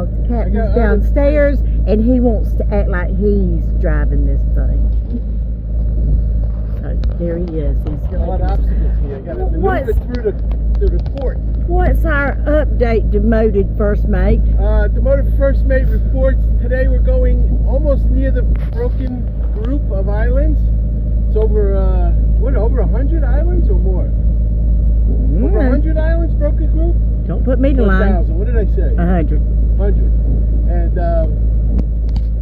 because the captain's downstairs and he wants to act like he's driving this thing. So there he is. He's got a lot of obstacles here. I got to maneuver through the port. What's our update, demoted first mate? Demoted first mate reports today we're going almost near the broken group of islands. It's over over 100 islands or more? Over 100 islands broken group? Don't put me to line. 1,000. What did I say? 100. 100. And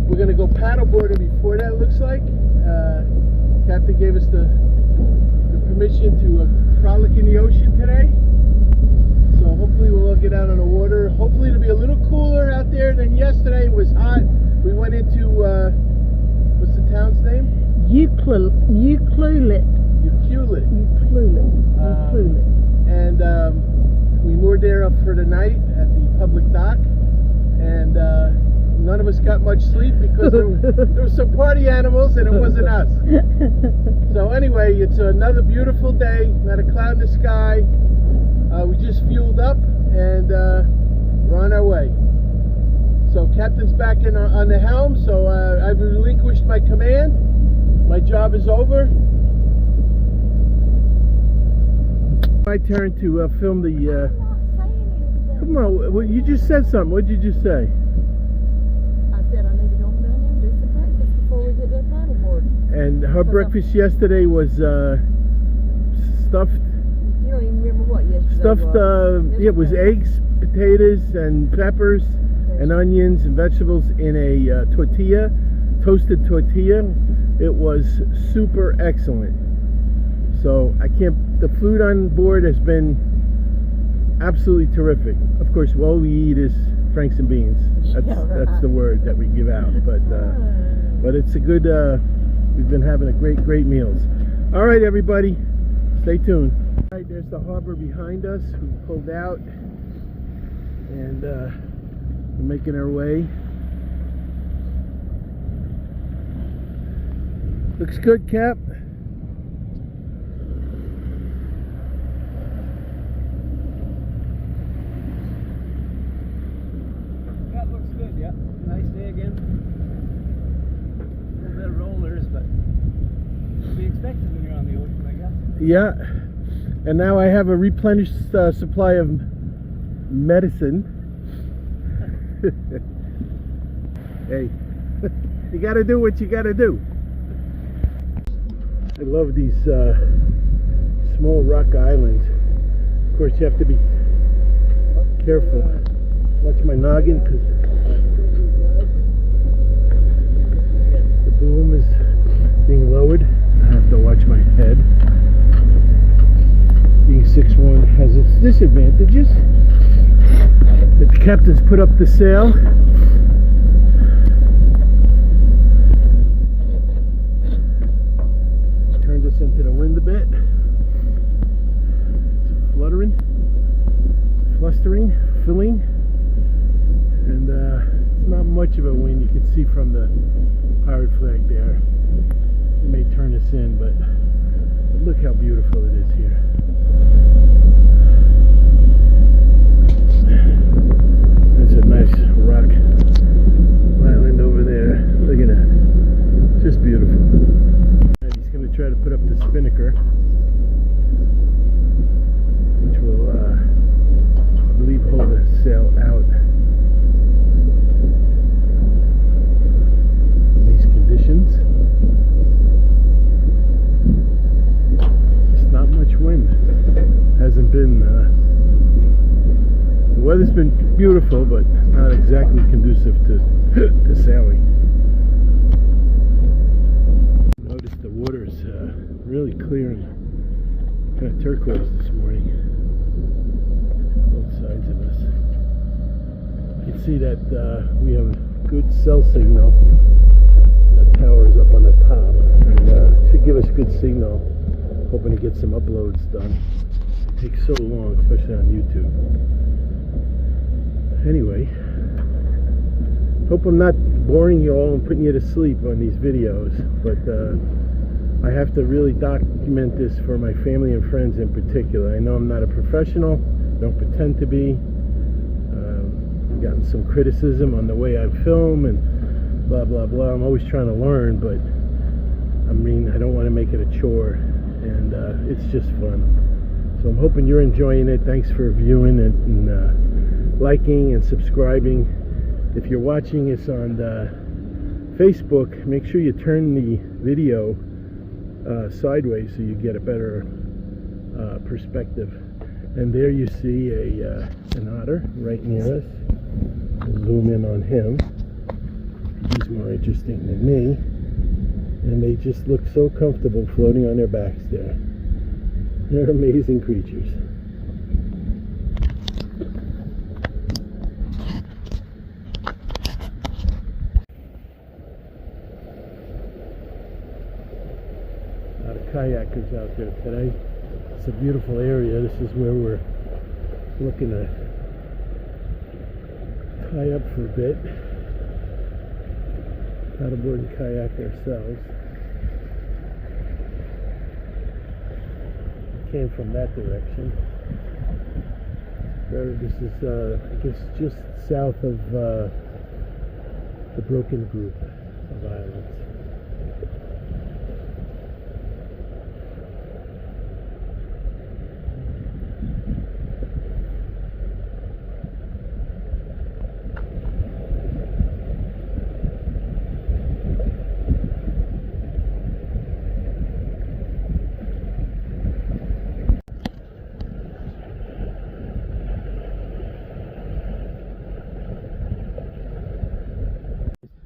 we're going to go paddleboarding before that, looks like. Captain gave us the permission to frolic in the ocean today. So hopefully we'll all get out on the water. Hopefully it'll be a little cooler out there than yesterday. It was hot. We went into, what's the town's name? Ucuelet. And we moored there up for the night at the public dock. And none of us got much sleep because there were some party animals and it wasn't us. So anyway, it's another beautiful day, not a cloud in the sky. We just fueled up and we're on our way. So captain's back on the helm, so I've relinquished my command. My job is over. My turn to film the... Come on, well, you just said something. What did you just say? I said I need to go down there and do some practice before we get that paddleboard. And her breakfast yesterday was stuffed... You don't even remember what yesterday was. It was eggs, potatoes, and peppers, and onions and vegetables in a tortilla, toasted tortilla. It was super excellent. So the food on board has been absolutely terrific. Of course, all we eat is Franks and beans. That's the word that we give out. But it's a good. We've been having a great meals. All right, everybody, stay tuned. All right, there's the harbor behind us. We pulled out and we're making our way. Looks good, Cap. That looks good, yeah. Nice day again. A little bit of rollers, but to be expected when you're on the ocean, I guess. Yeah. And now I have a replenished supply of medicine. Hey, you gotta do what you gotta do. I love these small rock islands. Of course, you have to be careful. Watch my noggin, because the boom is being lowered. I have to watch my head. Being 6'1" has its disadvantages. The captain's put up the sail. Turned us into the wind a bit. It's fluttering, flustering, filling, and it's not much of a wind. You can see from the pirate flag there. It may turn us in, but look how beautiful it is here. There's a nice rock island over there. Look at that. Just beautiful. Right, he's going to try to put up the spinnaker, which will, I believe, hold the sail out in these conditions. Just not much wind. Hasn't been, the weather's been beautiful, but not exactly conducive to sailing. Notice the water is really clear and kind of turquoise this morning. Both sides of us. You can see that we have a good cell signal. That tower is up on the top, and should give us good signal. Hoping to get some uploads done. It takes so long, especially on YouTube. Anyway, hope I'm not boring you all and putting you to sleep on these videos, but I have to really document this for my family and friends in particular. I know I'm not a professional, don't pretend to be. gotten some criticism on the way I film and blah blah blah. I'm always trying to learn, but I mean, I don't want to make it a chore, and it's just fun. So I'm hoping you're enjoying it. Thanks for viewing it and liking and subscribing. If you're watching this on Facebook, make sure you turn the video sideways so you get a better perspective. And there you see an otter right near us. Zoom in on him. He's more interesting than me. And they just look so comfortable floating on their backs there. They're amazing creatures. A lot of kayakers out there today. It's a beautiful area. This is where we're looking to tie up for a bit. Paddleboard and kayak ourselves. Came from that direction. This is, I guess, just south of the Broken Group of islands.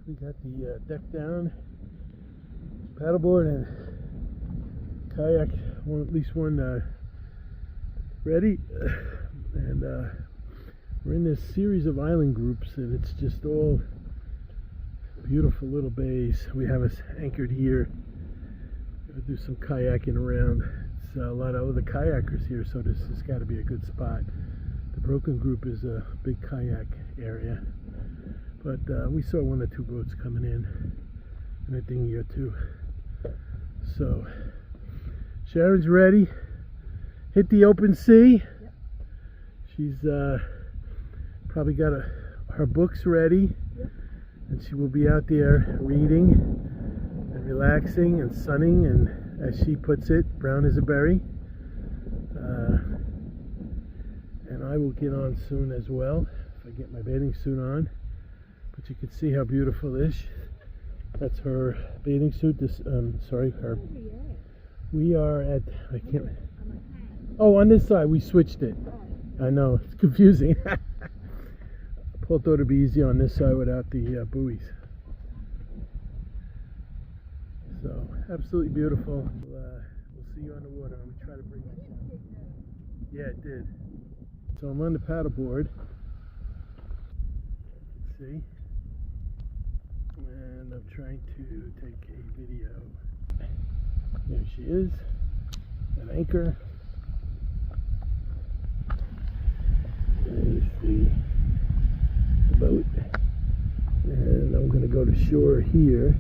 We got the deck down, paddleboard and kayak, at least one ready, and we're in this series of island groups, and it's just all beautiful little bays. We have us anchored here. We'll do some kayaking around. It's a lot of other kayakers here, so this has got to be a good spot. The Broken Group is a big kayak area. But we saw one or two boats coming in, and a dinghy or two. So Sharon's ready. Hit the open sea. Yep. She's probably got her books ready. Yep. And she will be out there reading and relaxing and sunning, and as she puts it, brown as a berry. And I will get on soon as well, if I get my bathing suit on. But you can see how beautiful it is. That's her bathing suit. This, sorry, her. We are at, I can't. Oh, on this side we switched it. I know, it's confusing. Paul thought it'd be easy on this side without the buoys. So absolutely beautiful. We'll see you on the water. I'm gonna try to bring it. Yeah, it did. So I'm on the paddleboard. Let's see. And I'm trying to take a video. There she is, an anchor. There's the boat. And I'm going to go to shore here.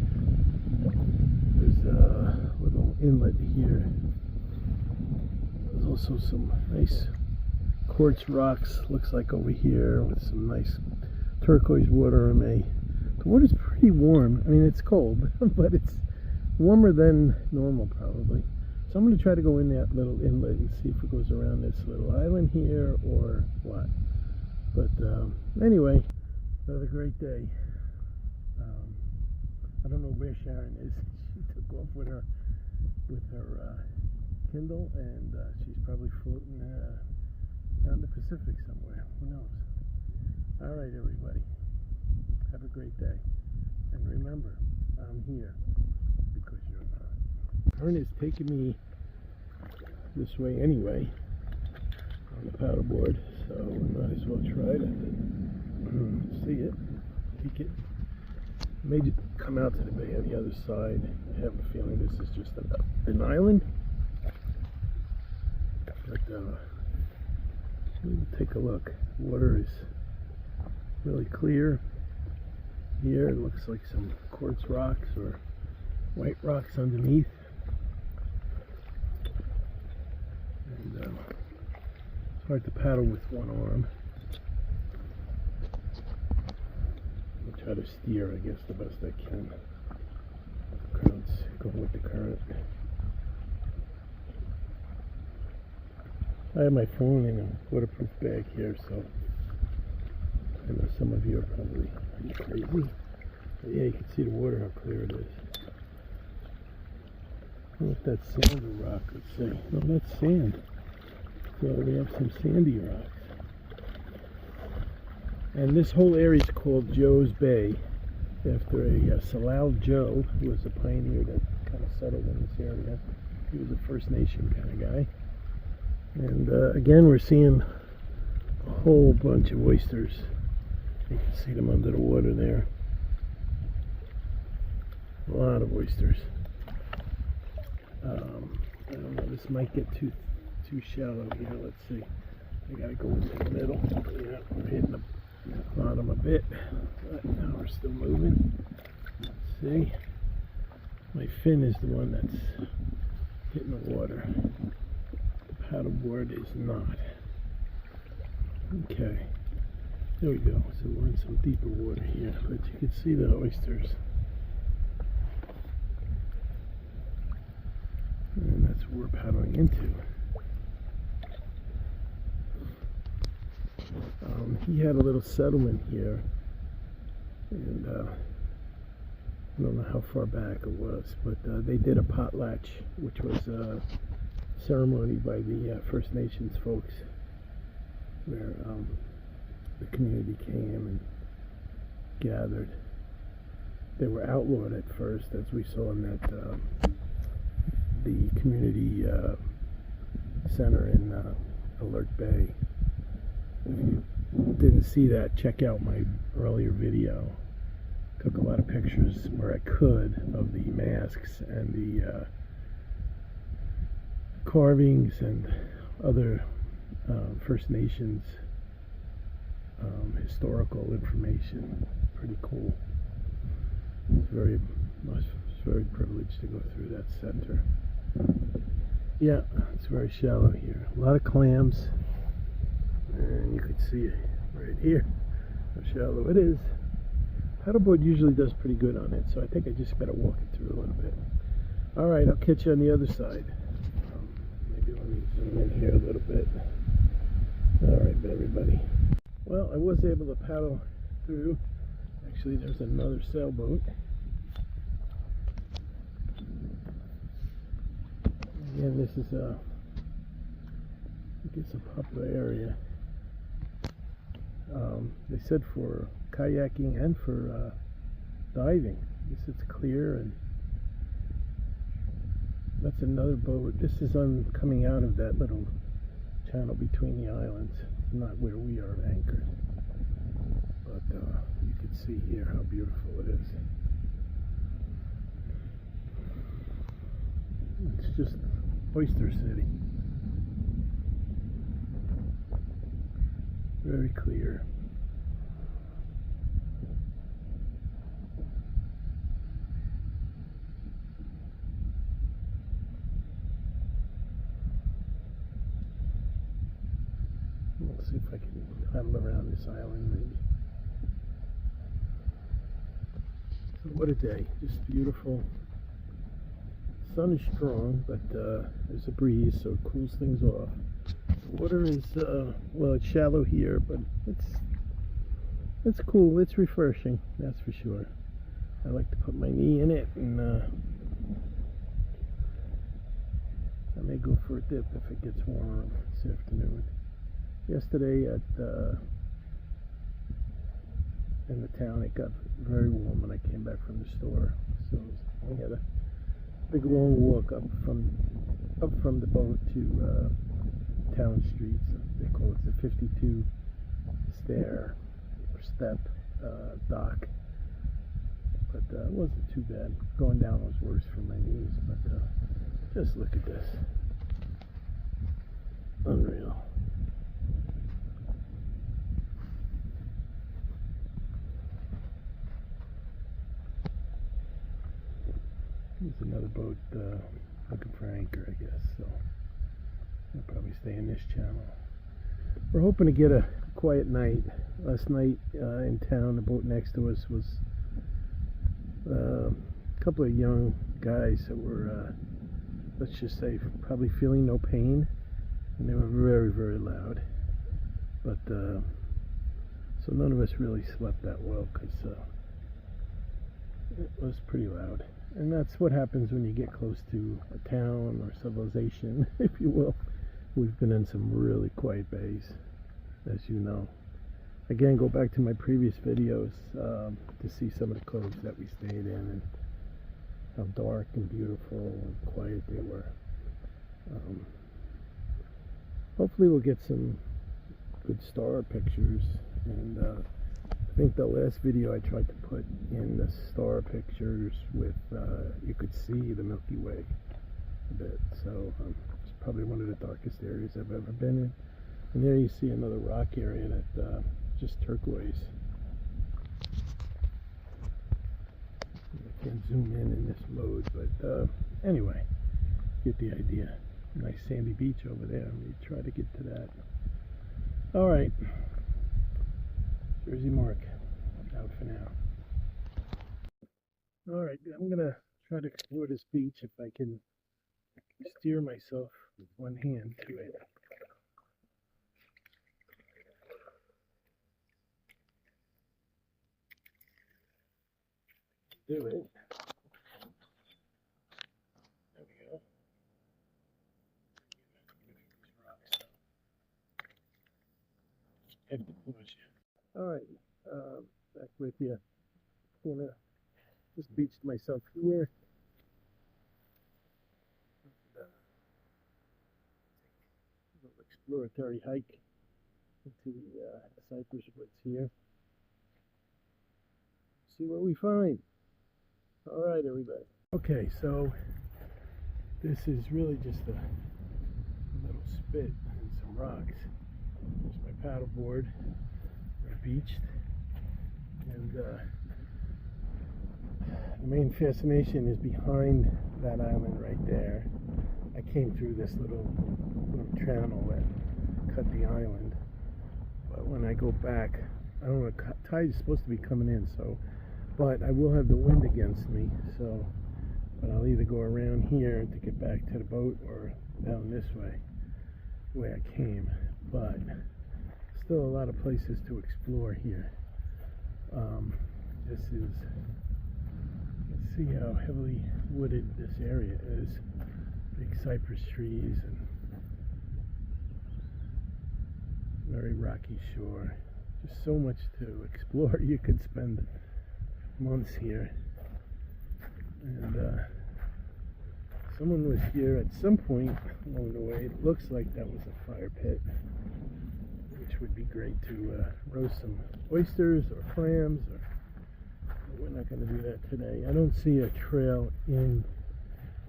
There's a little inlet here. There's also some nice quartz rocks, looks like over here, with some nice turquoise water. The water's pretty warm. I mean, it's cold, but it's warmer than normal probably. So I'm going to try to go in that little inlet and see if it goes around this little island here or what. But anyway, another great day. I don't know where Sharon is. She took off with her Kindle, and she's probably floating around the Pacific somewhere. Who knows? All right, everybody. Have a great day. And remember, I'm here because you're not. Ern is taking me this way anyway on the paddleboard, so we might as well try to see it, peek it. Maybe come out to the bay on the other side. I have a feeling this is just an island. But maybe take a look. Water is really clear. Here it looks like some quartz rocks or white rocks underneath. And it's hard to paddle with one arm. try to steer, I guess, the best I can. Current's going with the current. I have my phone in a waterproof bag here, so I know some of you are probably, are you crazy? But yeah, you can see the water, how clear it is. I don't know if that's sand or rock, let's see. No, that's sand. So we have some sandy rocks. And this whole area is called Joe's Bay, after a Salal Joe, who was a pioneer that kind of settled in this area. He was a First Nation kind of guy. And again, we're seeing a whole bunch of oysters. You can see them under the water there. A lot of oysters. I don't know, this might get too shallow here. Let's see. I gotta go into the middle. Yeah, we're hitting the bottom a bit. But now we're still moving. Let's see. My fin is the one that's hitting the water. The paddleboard is not. Okay. There we go. So we're in some deeper water here. But you can see the oysters. And that's what we're paddling into. He had a little settlement here, and I don't know how far back it was, but they did a potlatch, which was a ceremony by the First Nations folks, where the community came and gathered. They were outlawed at first, as we saw in that the community center in Alert Bay. If you didn't see that, check out my earlier video. Took a lot of pictures where I could of the masks and the carvings and other First Nations historical information. Pretty cool. I was very privileged to go through that center. Yeah, it's very shallow here. A lot of clams. And you can see it right here, how shallow it is. Paddleboard usually does pretty good on it, so I think I just got to walk it through a little bit. Alright, I'll catch you on the other side. Maybe let me zoom in here a little bit. Alright, everybody. Well, I was able to paddle through. Actually, there's another sailboat. Again, this is I guess a popular area. They said for kayaking and for diving. I guess it's clear, and that's another boat. This is coming out of that little channel between the islands. It's not where we are anchored, but you can see here how beautiful it is. It's just Oyster City. Very clear. We'll see if I can paddle around this island maybe. So what a day. Just beautiful. Sun is strong, but there's a breeze, so it cools things off. The water is, well, it's shallow here, but it's cool. It's refreshing, that's for sure. I like to put my knee in it, and I may go for a dip if it gets warmer this afternoon. Yesterday in the town, it got very warm when I came back from the store, so I had a big long walk up from the boat to Town Street. So they call it the 52 stair or step dock, but it wasn't too bad. Going down was worse for my knees, but just look at this. Unreal. There's another boat looking for anchor, I guess, so I'll probably stay in this channel. We're hoping to get a quiet night. Last night in town, the boat next to us was a couple of young guys that were, let's just say, probably feeling no pain, and they were very, very loud. But so none of us really slept that well because it was pretty loud. And that's what happens when you get close to a town or civilization, if you will. We've been in some really quiet bays, as you know. Again, go back to my previous videos to see some of the coves that we stayed in and how dark and beautiful and quiet they were. Hopefully we'll get some good star pictures, and I think the last video I tried to put in the star pictures with you could see the Milky Way a bit, so it's probably one of the darkest areas I've ever been in. And there you see another rock area that just turquoise. I can't zoom in this mode, but anyway, get the idea. Nice sandy beach over there. Let me try to get to that. All right, Jersey Mark out for now. All right, I'm gonna try to explore this beach if I can steer myself with one hand to it. Do it. There we go. Have to push you. All right, back with you. Gonna just beached myself here. Little exploratory hike into the cypress woods here. See what we find. All right, everybody. Okay, so this is really just a little spit and some rocks. There's my paddleboard. We're beached, and the main fascination is behind that island right there. I came through this little channel that cut the island, but when I go back, I don't know, the tide is supposed to be coming in, so, but I will have the wind against me, so, but I'll either go around here to get back to the boat or down this way, the way I came. But still a lot of places to explore here. This is, let's see how heavily wooded this area is. Big cypress trees and very rocky shore. Just so much to explore. You could spend months here. And someone was here at some point along the way. It looks like that was a fire pit, which would be great to roast some oysters or clams, or we're not going to do that today. I don't see a trail in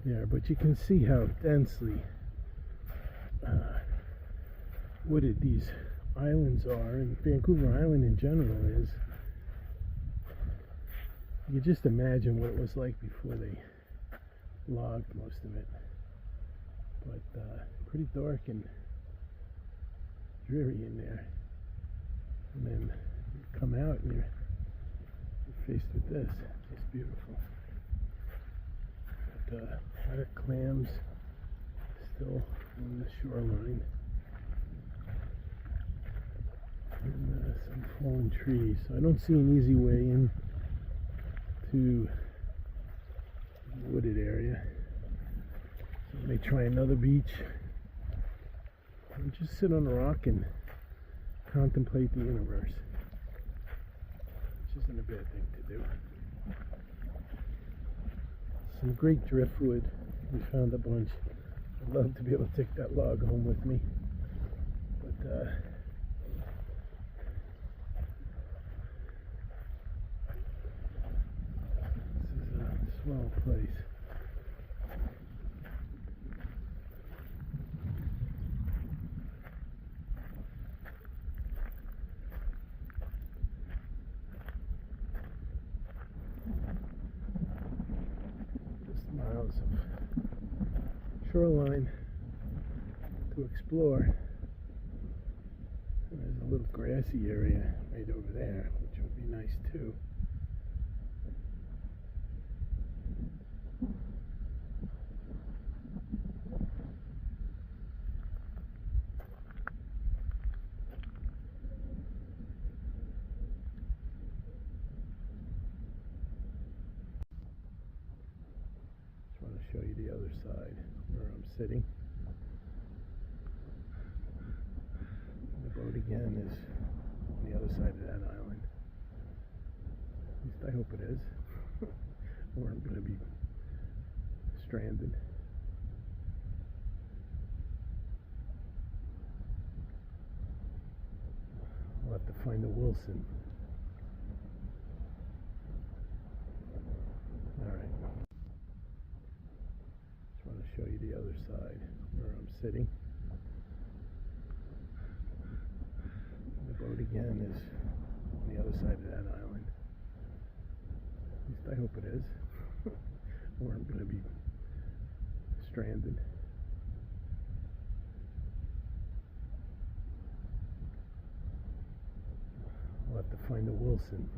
there, but you can see how densely wooded these islands are, and Vancouver Island in general is. You can just imagine what it was like before they logged most of it. But pretty dark and dreary in there. And then you come out and you're faced with this. Just beautiful. But a lot of clams still on the shoreline. And some fallen trees. So I don't see an easy way in to the wooded area. So I may try another beach and just sit on a rock and contemplate the universe, which isn't a bad thing to do. Some great driftwood. We found a bunch. I'd love to be able to take that log home with me, but swell place. Just miles of shoreline to explore. little grassy area right over there, which would be nice too. Just want to show you the other side where I'm sitting. The boat again is on the other side of that island. At least I hope it is. Or I'm going to be stranded. I'll have to find the Wilson. Alright. Just want to show you the other side where I'm sitting. The boat again is on the other side of that island. At least I hope it is. Or I'm going to be stranded. I'll have to find the Wilson.